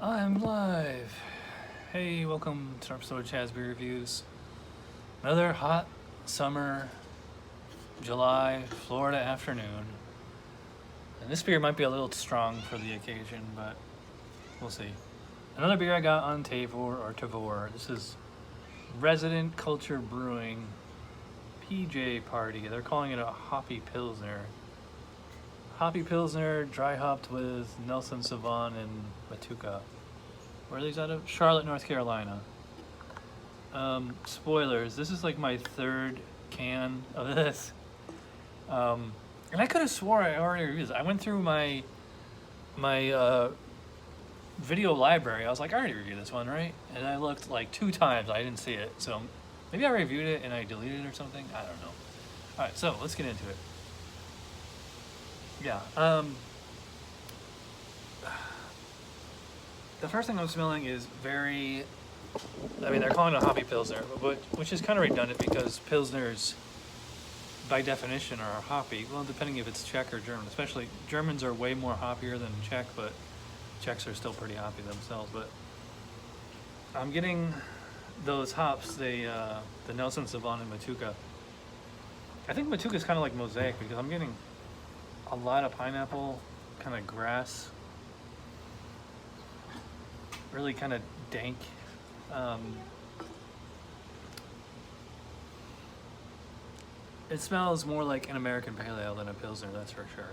I'm live. Hey, welcome to our episode of Chaz Beer Reviews. Another hot summer, July, Florida afternoon. And this beer might be a little strong for the occasion, but we'll see. Another beer I got on Tavor. This is Resident Culture Brewing PJ Party. They're calling it a Hoppy Pilsner. Hoppy Pilsner, dry hopped with Nelson Sauvin and Matuka. Where are these out of? Charlotte, North Carolina. Spoilers, this is like my third can of this. And I could have swore I already reviewed this. I went through my video library. I was like, I already reviewed this one, right? And I looked like 2 times. I didn't see it. So maybe I reviewed it and I deleted it or something. I don't know. All right, so let's get into it. Yeah. The first thing I'm smelling is very, they're calling it a hoppy pilsner, which is kind of redundant because pilsners, by definition, are hoppy. Well, depending if it's Czech or German. Especially Germans are way more hoppier than Czech, but Czechs are still pretty hoppy themselves. But I'm getting those hops, the Nelson Sauvin and Matuka. I think Matuka is kind of like Mosaic because I'm getting a lot of pineapple, kind of grass, really kind of dank. It smells more like an American Pale Ale than a Pilsner, that's for sure.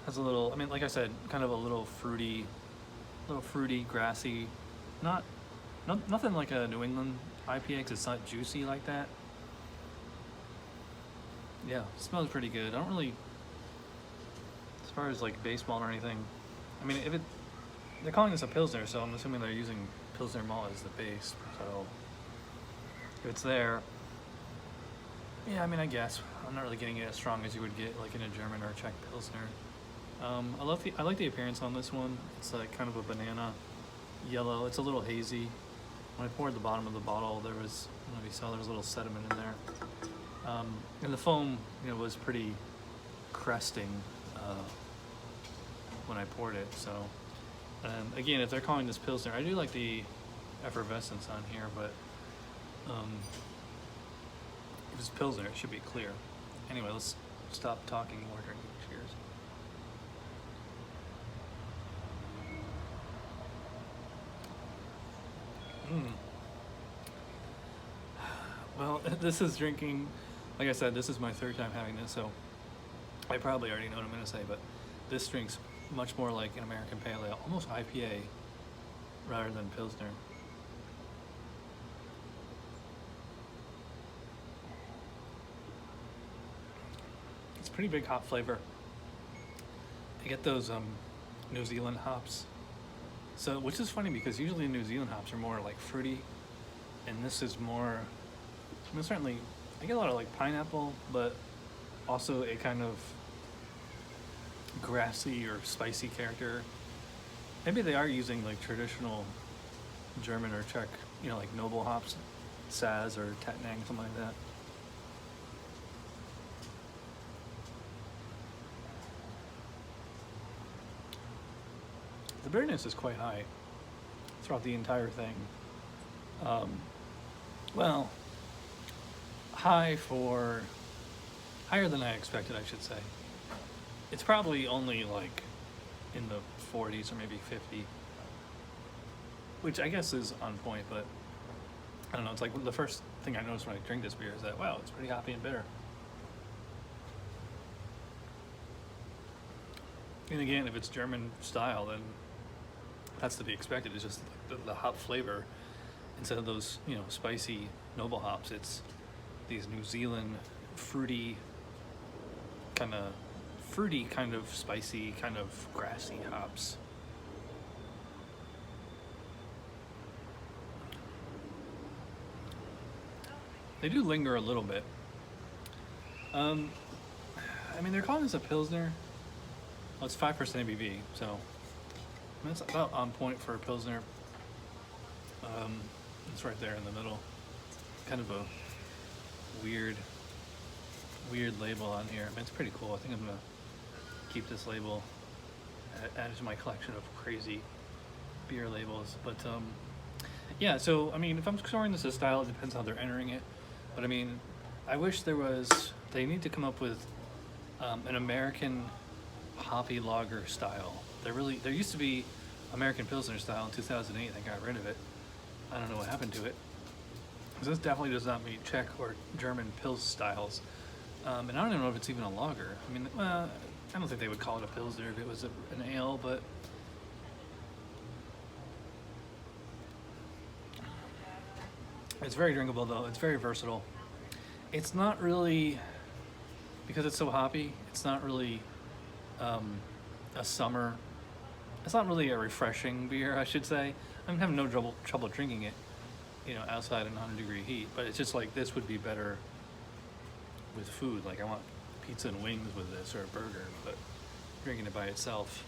Has a little, like I said, kind of a little fruity, grassy. Nothing like a New England IPA because it's not juicy like that. Yeah, it smells pretty good. I don't really, as far as like base malt or anything, they're calling this a Pilsner, so I'm assuming they're using Pilsner malt as the base, so if it's there, yeah, I guess. I'm not really getting it as strong as you would get like in a German or a Czech Pilsner. I like the appearance on this one. It's like kind of a banana yellow. It's a little hazy. When I poured the bottom of the bottle, there was, I don't know if you saw, there was a little sediment in there. And the foam, was pretty cresting when I poured it. So, again, if they're calling this Pilsner, I do like the effervescence on here, but if it's Pilsner, it should be clear. Anyway, let's stop talking and we're drinking. Cheers. Well, this is drinking, like I said, this is my third time having this, so I probably already know what I'm going to say, but this drinks much more like an American Pale Ale, almost IPA, rather than Pilsner. It's pretty big hop flavor. I get those New Zealand hops, so which is funny because usually New Zealand hops are more like fruity, and this is more, certainly I get a lot of like pineapple, but also a kind of grassy or spicy character. Maybe they are using like traditional German or Czech, like noble hops, Saz or Tettnang, something like that. The bitterness is quite high throughout the entire thing. Well, higher than I expected, I should say. It's probably only like in the 40s or maybe 50, which I guess is on point, but I don't know, it's like the first thing I noticed when I drink this beer is that, wow, it's pretty hoppy and bitter. And again, if it's German style, then that's to be expected. It's just the hop flavor. Instead of those, spicy noble hops, it's these New Zealand fruity, kind of spicy, kind of grassy hops. They do linger a little bit. They're calling this a Pilsner. Well, it's 5% ABV, so that's about on point for a Pilsner. It's right there in the middle. Kind of a weird label on here. It's pretty cool. I think I'm gonna keep this label added to my collection of crazy beer labels. But yeah, so I mean, if I'm scoring this as style, it depends how they're entering it. But I mean, I wish they need to come up with an American hoppy lager style. There used to be American Pilsner style in 2008. They got rid of it. I don't know what happened to it. This definitely does not meet Czech or German Pils styles. And I don't even know if it's even a lager. I mean, I don't think they would call it a Pilsner if it was an ale, but it's very drinkable though. It's very versatile. It's not really, because it's so hoppy, it's not really a summer, it's not really a refreshing beer, I should say. I'm having no trouble drinking it, outside in 100-degree heat, but it's just like this would be better with food. Like I want pizza and wings with this, or a burger, but drinking it by itself,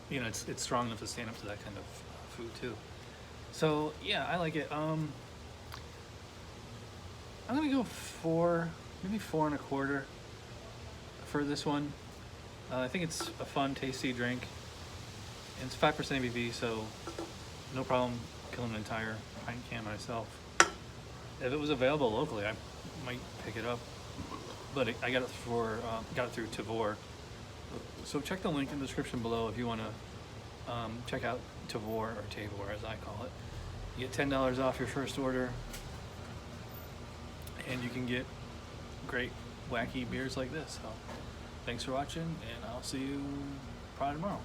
it's strong enough to stand up to that kind of food too. So yeah, I like it. I'm gonna go maybe 4.25 for this one. I think it's a fun, tasty drink. And it's 5% ABV, so no problem killing an entire pint can myself. If it was available locally, I might pick it up. But I got it through Tavour. So check the link in the description below if you want to check out Tavour, or Tavour as I call it. You get $10 off your first order, and you can get great wacky beers like this. So thanks for watching, and I'll see you probably tomorrow.